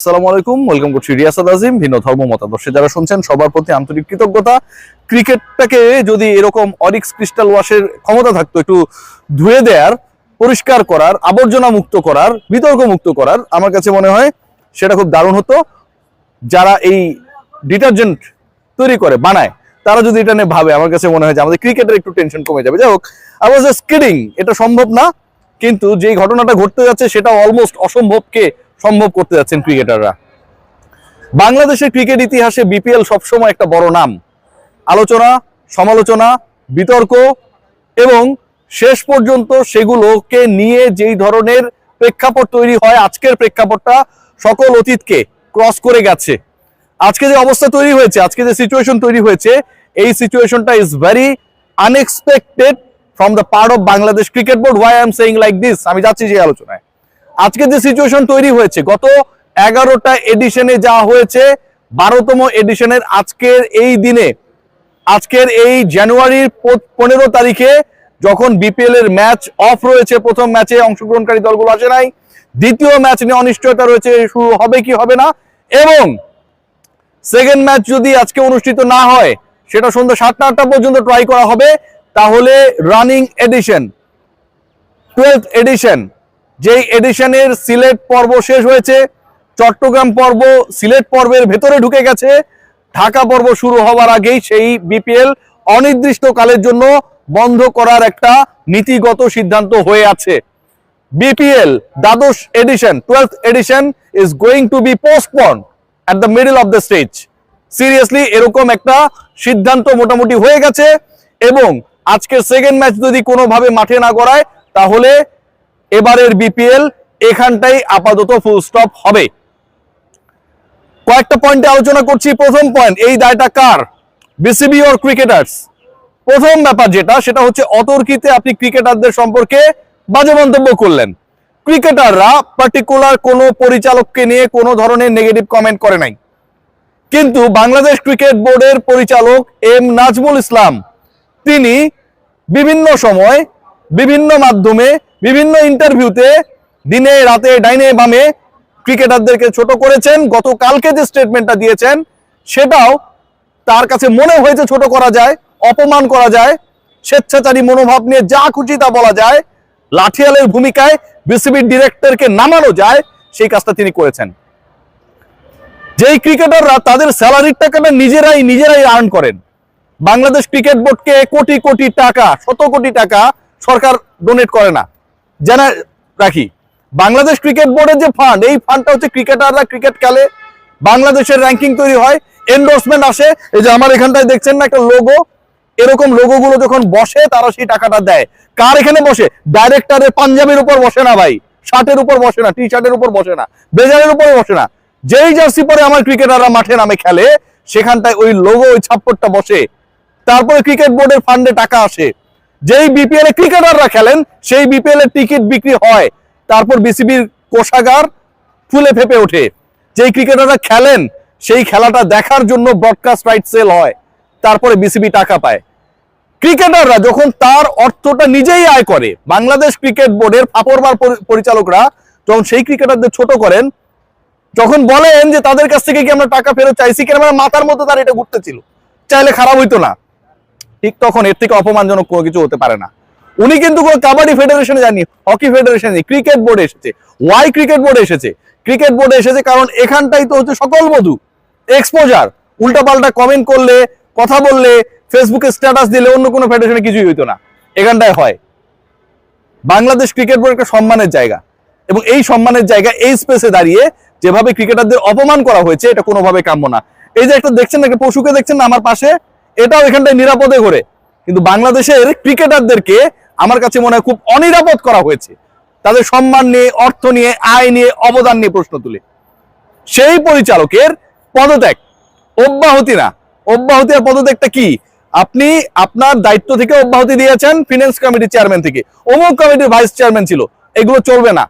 আসসালামু আলাইকুম, ওয়েলকাম করছি রিয়াসাদ আজিম। ভিন্ন ধর্ম মতাদর্শে যারা শুনছেন সবার প্রতি আন্তরিক কৃতজ্ঞতা। ক্রিকেটটাকে যদি এরকম অরিক্স ক্রিস্টাল ওয়াশের ক্ষমতা থাকতো, একটু ধুয়ে দেওয়ার, পরিষ্কার করার, আবর্জনা মুক্ত করার, বিতর্ক মুক্ত করার, আমার কাছে মনে হয় সেটা খুব দারুণ হতো। যারা এই ডিটারজেন্ট তৈরি করে বানায় তারা যদি এটা নিয়ে ভাবে, আমার কাছে মনে হয় যে আমাদের ক্রিকেটের একটু টেনশন কমে যাবে। যাই হোক, আই ওয়াজ জাস্ট কিডিং। এটা সম্ভব না, কিন্তু যেই ঘটনাটা ঘটতে যাচ্ছে সেটা অলমোস্ট অসম্ভবকে সম্ভব করতে যাচ্ছেন ক্রিকেটাররা। বাংলাদেশের ক্রিকেট ইতিহাসে বিপিএল সবসময় একটা বড় নাম, আলোচনা, সমালোচনা, বিতর্ক এবং শেষ পর্যন্ত সেগুলোকে নিয়ে যেই ধরনের প্রেক্ষাপট তৈরি হয়, আজকের প্রেক্ষাপটটা সকল অতীতকে ক্রস করে গেছে। আজকে যে অবস্থা তৈরি হয়েছে, আজকে যে সিচুয়েশন তৈরি হয়েছে, এই সিচুয়েশনটা is very unexpected from the part of Bangladesh cricket board. Why I am saying like this, আমি যাচ্ছি যে আলোচনায়। আজকে যে সিচুয়েশন তৈরি হয়েছে, গত 11টা এডিশনে যা হয়েছে, 12তম এডিশনের আজকের এই দিনে, আজকের এই জানুয়ারির 15 তারিখে যখন বিপিএল এর ম্যাচ অফ রয়েছে, প্রথম ম্যাচে অংশগ্রহণকারী দলগুলো আসে নাই, দ্বিতীয় ম্যাচ নিয়ে অনিশ্চয়তা রয়েছে শুরু হবে কি হবে না, এবং সেকেন্ড ম্যাচ যদি আজকে অনুষ্ঠিত না হয় সেটা সন্ধ্যা 7টা পর্যন্ত ট্রাই করা হবে, তাহলে রানিং এডিশন 12th এডিশন, যেই এডিশনের সিলেট পর্ব শেষ হয়েছে, চট্টগ্রাম পর্ব সিলেট পর্বের ভেতরে ঢুকে গেছে, ঢাকা পর্ব শুরু হওয়ার আগেই সেই বিপিএল অনির্দিষ্টকালের জন্য বন্ধ করার একটা নীতিগত সিদ্ধান্ত হয়ে আছে। বিপিএল দ্বাদশ edition 12th edition is going to be postponed at the middle of the stage. Seriously এরকম একটা সিদ্ধান্ত মোটামুটি হয়ে গেছে, এবং আজকের সেকেন্ড ম্যাচ যদি কোনোভাবে মাঠে না গড়ায় তাহলে এবারের বিপিএল এখানটাই আপাতত ফুল স্টপ হবে। কয়েকটা পয়েন্টে আলোচনা করছি। প্রথম পয়েন্ট, এই দায়টা কার? BCB or cricketers? প্রথম ব্যাপার যেটা, সেটা হচ্ছে অতর্কিতে আপনি ক্রিকেটারদের সম্পর্কে বাজে মন্তব্য করলেন। ক্রিকেটাররা পার্টিকুলার কোনো পরিচালককে নিয়ে কোনো ধরনের নেগেটিভ কমেন্ট করে নাই, কিন্তু বাংলাদেশ ক্রিকেট বোর্ডের পরিচালক এম নাজমুল ইসলাম তিনি বিভিন্ন সময়, বিভিন্ন মাধ্যমে, বিভিন্ন ইন্টারভিউতে দিনে রাতে ডাইনে বামে ক্রিকেটারদেরকে ছোট করেছেন। গতকালকে যে স্টেটমেন্টটা দিয়েছেন সেটাও তার কাছে মনে হয়েছে ছোট করা যায়, অপমান করা যায়, স্বেচ্ছাচারী মনোভাব নিয়ে যা খুশি তা বলা যায়, লাঠিয়ালের ভূমিকায় বিসিবির ডিরেক্টরকে নামানো যায়, সেই কাজটা তিনি করেছেন। যেই ক্রিকেটাররা তাদের স্যালারির টাকাটা নিজেরাই আর্ন করেন, বাংলাদেশ ক্রিকেট বোর্ডকে কোটি কোটি টাকা, শত কোটি টাকা সরকার ডোনেট করে না। জানা রাখি, বাংলাদেশ ক্রিকেট বোর্ডের যে ফান্ড, এই ফান্ডটা হচ্ছে ক্রিকেটাররা ক্রিকেট খেলে, বাংলাদেশের র্যাঙ্কিং তৈরি হয়, এন্ডোর্সমেন্ট আসে। এই যে আমার এখানটায় দেখছেন না একটা লোগো, এরকম লোগোগুলো যখন বসে তারা সেই টাকাটা দেয়। কার এখানে বসে? ডাইরেক্টরের পাঞ্জাবির উপর বসে না ভাই, শার্টের উপর বসে না, টি শার্টের উপর বসে না, ব্লেজারের উপরে বসে না। যেই জার্সি পরে আমার ক্রিকেটাররা মাঠে নামে খেলে, সেখানটায় ওই লোগো, ওই ছাপ্পরটা বসে। তারপরে ক্রিকেট বোর্ডের ফান্ডে টাকা আসে। যেই বিপিএল এ ক্রিকেটাররা খেলেন সেই বিপিএল এর টিকিট বিক্রি হয়, তারপর বিসিবির কোষাগার ফুলে ফেপে ওঠে। যেই ক্রিকেটাররা খেলেন সেই খেলাটা দেখার জন্য ব্রডকাস্ট রাইট সেল হয়, তারপরে বিসিবি টাকা পায়। ক্রিকেটাররা যখন তার অর্থটা নিজেই আয় করে, বাংলাদেশ ক্রিকেট বোর্ডের ফাপরবার পরিচালকরা যখন সেই ক্রিকেটারদের ছোট করেন, যখন বলেন যে তাদের কাছ থেকে কি আমরা টাকা ফেরত চাইছি, কেন মাথার মধ্যে তার এটা ঘুরতেছিল, চাইলে খারাপ হইতো না, ঠিক তখন এর থেকে অপমানজনক কোনো কিছু হতে পারে না। উনি কিন্তু কোনো কাবাডি ফেডারেশনে যাননি, হকি ফেডারেশনে, ক্রিকেট বোর্ডে এসেছে। ওয়াই ক্রিকেট বোর্ডে এসেছে? ক্রিকেট বোর্ডে এসেছে কারণ এখানটাই তো হচ্ছে সকল মধু, এক্সপোজার। উল্টাপাল্টা কমেন্ট করলে, কথা বললে, ফেসবুকে স্ট্যাটাস দিলে অন্য কোনো ফেডারেশনে কিছুই হইতো না, এখানটায় হয়। বাংলাদেশ ক্রিকেট বোর্ড একটা সম্মানের জায়গা, এবং এই সম্মানের জায়গা, এই স্পেসে দাঁড়িয়ে যেভাবে ক্রিকেটারদের অপমান করা হয়েছে, এটা কোনোভাবে কাম্য না। এই যে একটা দেখছেন, একটা পশুকে দেখছেন না আমার পাশে, এটাও এখানটায় নিরাপদে ঘোরে, কিন্তু বাংলাদেশের ক্রিকেটারদেরকে আমার কাছে মনে হয় খুব অনিরাপদ করা হয়েছে, তাদের সম্মান নিয়ে, অর্থ নিয়ে, আয় নিয়ে, অবদান নিয়ে প্রশ্ন তুলে। সেই পরিচালকের পদত্যাগ, অব্যাহতি না, অব্যাহতি আর পদত্যাগটা কি? আপনি আপনার দায়িত্ব থেকে অব্যাহতি দিয়েছেন, ফিনান্স কমিটির চেয়ারম্যান থেকে, অমুক কমিটির ভাইস চেয়ারম্যান ছিল, এগুলো চলবে না।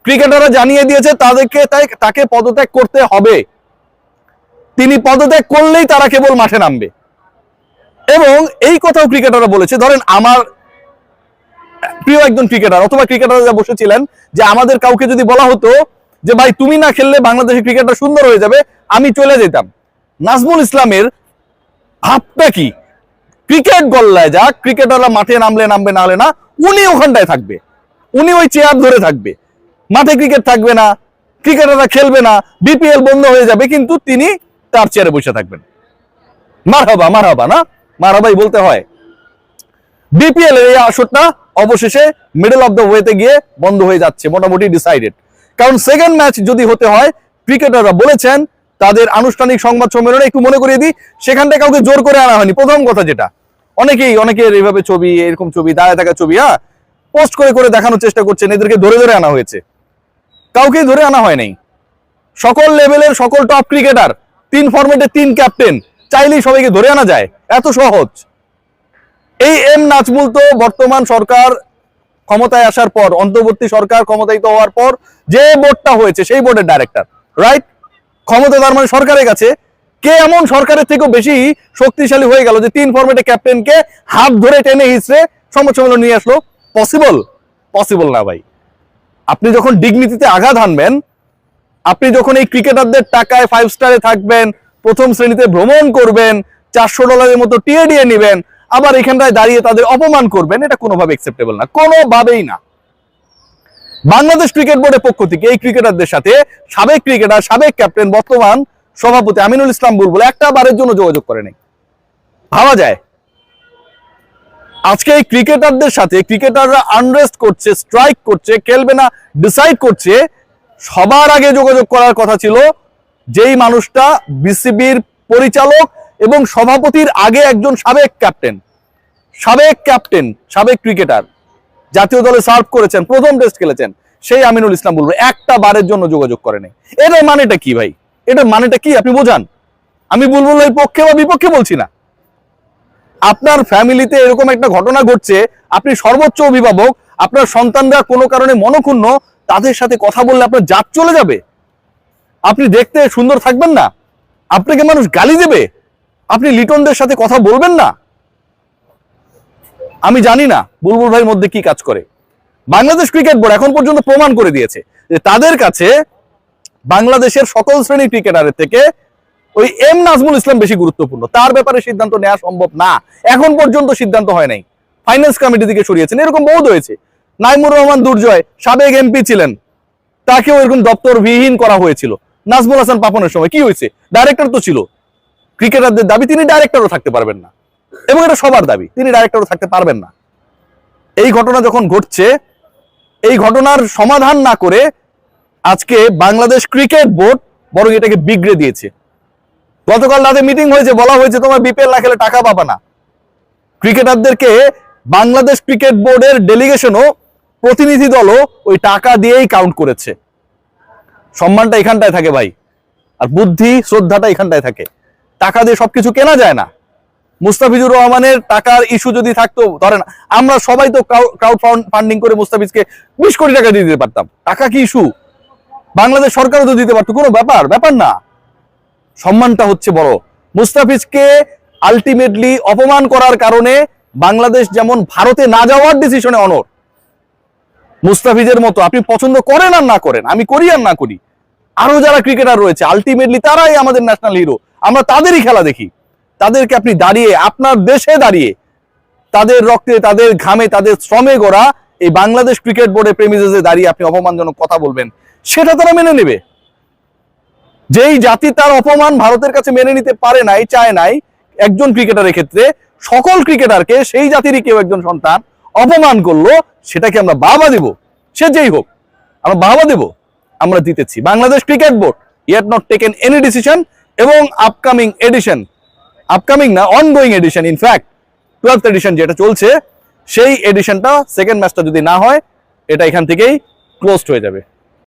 ক্রিকেটাররা জানিয়ে দিয়েছে তাকে পদত্যাগ করতে হবে। তিনি পদত্যাগ করলেই তারা কেবল মাঠে নামবে। এবং এই কথাও ক্রিকেটাররা বলেছে, ধরেন আমার প্রিয় একজন ক্রিকেটার অথবা ক্রিকেটাররা বসেছিলেন, যে আমাদের কাউকে যদি বলা হতো যে ভাই তুমি না খেললে বাংলাদেশের ক্রিকেটটা সুন্দর হয়ে যাবে, আমি চলে যেতাম। নাজমুল ইসলামের ভাবটা কি? ক্রিকেট গল্লায় যাক, ক্রিকেটাররা মাঠে নামলে নামবে, নাহলে না, উনি ওখানটায় থাকবে, উনি ওই চেয়ার ধরে থাকবে, মাঠে ক্রিকেট থাকবে না, ক্রিকেটাররা খেলবে না, বিপিএল বন্ধ হয়ে যাবে, কিন্তু তিনি তার চেয়ারে বসে থাকবেন। মারহাবা মারহাবা, না মারহাবাই বলতে হয়। বিপিএল এর এই আসরটা অবশেষে মিডল অফ দ্য ওয়েতে গিয়ে বন্ধ হয়ে যাচ্ছে, মোটামুটি ডিসাইডেড। কারণ সেকেন্ড ম্যাচ যদি হতে হয়, ক্রিকেটাররা বলেছেন তাদের আনুষ্ঠানিক সংবাদ সম্মেলনে, একটু মনে করিয়ে দিই, সেখানটায় কাউকে জোর করে আনা হয়নি। প্রথম কথা যেটা, অনেকের এইভাবে ছবি, এরকম ছবি, দাঁড়ায় থাকা ছবি পোস্ট করে করে দেখানোর চেষ্টা করছেন, এদেরকে ধরে ধরে আনা হয়েছে। কাউকে ধরে আনা হয় নাই। সকল লেভেলের সকল টপ ক্রিকেটার, 3 ফরম্যাটে 3 ক্যাপ্টেন, চাইলেই সবাইকে ধরে আনা যায়, এত সহজ। এই এম নাজমুল তো বর্তমান সরকার ক্ষমতায় আসার পর, অন্তর্বর্তী সরকার ক্ষমতায়িত হওয়ার পর যে বোর্ডটা হয়েছে সেই বোর্ডের ডাইরেক্টর, রাইট? ক্ষমতা তার মানে সরকারের কাছে। কে এমন সরকারের থেকেও বেশি শক্তিশালী হয়ে গেল যে 3 ফরম্যাটে ক্যাপ্টেনকে হাত ধরে টেনে হিসড়ে সংবাদ সম্মেলন নিয়ে আসলো? পসিবল? পসিবল না ভাই। আপনি যখন ডিগনিটিতে আঘাত হানবেন, আপনি যখন এই ক্রিকেটারদের টাকায় 5 স্টারে থাকবেন, প্রথম শ্রেণীতে ভ্রমণ করবেন, $400 মতো টিএডিএ নেবেন, আবার এখানটায় দাঁড়িয়ে তাদের অপমান করবেন, এটা কোনোভাবে অ্যাকসেপ্টেবল না, কোনোভাবেই না। বাংলাদেশ ক্রিকেট বোর্ডের পক্ষ থেকে এই ক্রিকেটারদের সাথে সাবেক ক্রিকেটার, সাবেক ক্যাপ্টেন, বর্তমান সভাপতি আমিনুল ইসলাম বুলবুল একটা বারের জন্য যোগাযোগ করে নাই। ভাবা যায়? আজকে এই ক্রিকেটারদের সাথে ক্রিকেটাররা আনরেস্ট করছে, স্ট্রাইক করছে, খেলবে না ডিসাইড করছে, সবার আগে যোগাযোগ করার কথা ছিল যেই মানুষটা বিসিবির পরিচালক এবং সভাপতির আগে একজন সাবেক ক্যাপ্টেন, সাবেক ক্রিকেটার, জাতীয় দলে সার্ভ করেছেন, প্রথম টেস্ট খেলেছেন, সেই আমিনুল ইসলাম বুলবুল একটা বারের জন্য যোগাযোগ করে নাই। এটার মানেটা কি ভাই? এটার মানেটা কি আপনি বোঝান। আমি বুলবুলের পক্ষে বা বিপক্ষে বলছি না। আপনার ফ্যামিলিতে এরকম একটা ঘটনা ঘটছে, আপনি সর্বোচ্চ অভিভাবক, আপনার সন্তানরা কোনো কারণে মনক্ষুণ্ণ, তাদের সাথে কথা বললে আপনার জাত চলে যাবে? আপনি দেখতে সুন্দর থাকবেন না? আপনাকে মানুষ গালি দেবে? আপনি লিটনদের সাথে কথা বলবেন না? আমি জানি না বুলবুল ভাইয়ের মধ্যে কি কাজ করে। বাংলাদেশ ক্রিকেট বোর্ড এখন পর্যন্ত প্রমাণ করে দিয়েছে যে তাদের কাছে বাংলাদেশের সকল শ্রেণীর ক্রিকেটারের থেকে ওই এম নাজমুল ইসলাম বেশি গুরুত্বপূর্ণ। তার ব্যাপারে সিদ্ধান্ত নেওয়া সম্ভব না, এখন পর্যন্ত সিদ্ধান্ত হয় নাই। ফাইন্যান্স কমিটি থেকে সরিয়েছেন, এরকম বহুত হয়েছে। নাইমুর রহমান দুর্জয় সাবেক এমপি ছিলেন, তাকেও এরকম দপ্তরবিহীন করা হয়েছিল। নাজমুল হাসান পাপনের সময় কি হয়েছে? ডাইরেক্টর তো ছিল। ক্রিকেটারদের দাবি তিনি ডাইরেক্টরও থাকতে পারবেন না, এবং এটা সবার দাবি, তিনি ডাইরেক্টরও থাকতে পারবেন না। এই ঘটনা যখন ঘটছে, এই ঘটনার সমাধান না করে আজকে বাংলাদেশ ক্রিকেট বোর্ড বরং এটাকে বিগড়ে দিয়েছে। গতকাল রাতে মিটিং হয়েছে, বলা হয়েছে তোমার বিপিএল না খেলে টাকা পাবা না। ক্রিকেটারদেরকে বাংলাদেশ ক্রিকেট বোর্ডের ডেলিগেশনও, প্রতিনিধি দলও ওই টাকা দিয়েই কাউন্ট করেছে। সম্মানটা এখানটায় থাকে ভাই, আর বুদ্ধি শ্রদ্ধাটা এখানটায় থাকে। টাকা দিয়ে সবকিছু কেনা যায় না। মুস্তাফিজুর রহমানের টাকার ইস্যু যদি থাকতো, ধরেন আমরা সবাই তো ক্রাউড ফান্ডিং করে মুস্তাফিজকে 20 কোটি টাকা দিয়ে দিতে পারতাম, টাকা কি ইস্যু? বাংলাদেশ সরকারও তো দিতে পারতো, কোনো ব্যাপার না। সম্মানটা হচ্ছে বড়। মুস্তাফিজকে আলটিমেটলি অপমান করার কারণে বাংলাদেশ যেমন ভারতে না যাওয়ার ডিসিশনে অনড়, মুস্তাফিজের মতো আপনি পছন্দ করেন আর না করেন, আমি করি আর না করি, আরো যারা ক্রিকেটার রয়েছে আলটিমেটলি তারাই আমাদের ন্যাশনাল হিরো, আমরা তাদেরই খেলা দেখি। তাদেরকে আপনি দাঁড়িয়ে, আপনার দেশে দাঁড়িয়ে, তাদের রক্তে, তাদের ঘামে, তাদের শ্রমে গড়া এই বাংলাদেশ ক্রিকেট বোর্ডের প্রেমিসে দাঁড়িয়ে আপনি অপমানজনক কথা বলবেন, সেটা তারা মেনে নেবে। যেই জাতি তার অপমান ভারতের কাছে মেনে নিতে পারে নাই, চায় নাই, একজন ক্রিকেটারের ক্ষেত্রে সকল ক্রিকেটারকে সেই জাতিরই কেউ একজন সন্তান অপমান করলো, সেটাকে আমরা বাবা দেব, সে যেই হোক আমরা বাবা দেব, আমরা দিতেছি। Bangladesh cricket board yet not taken any decision, এবং আপকামিং এডিশন, আপকামিং না ongoing edition, in fact 12th edition যেটা চলছে, সেই এডিশনটা সেকেন্ড ম্যাচটা যদি না হয়, এটা এখান থেকেই ক্লোজড হয়ে যাবে।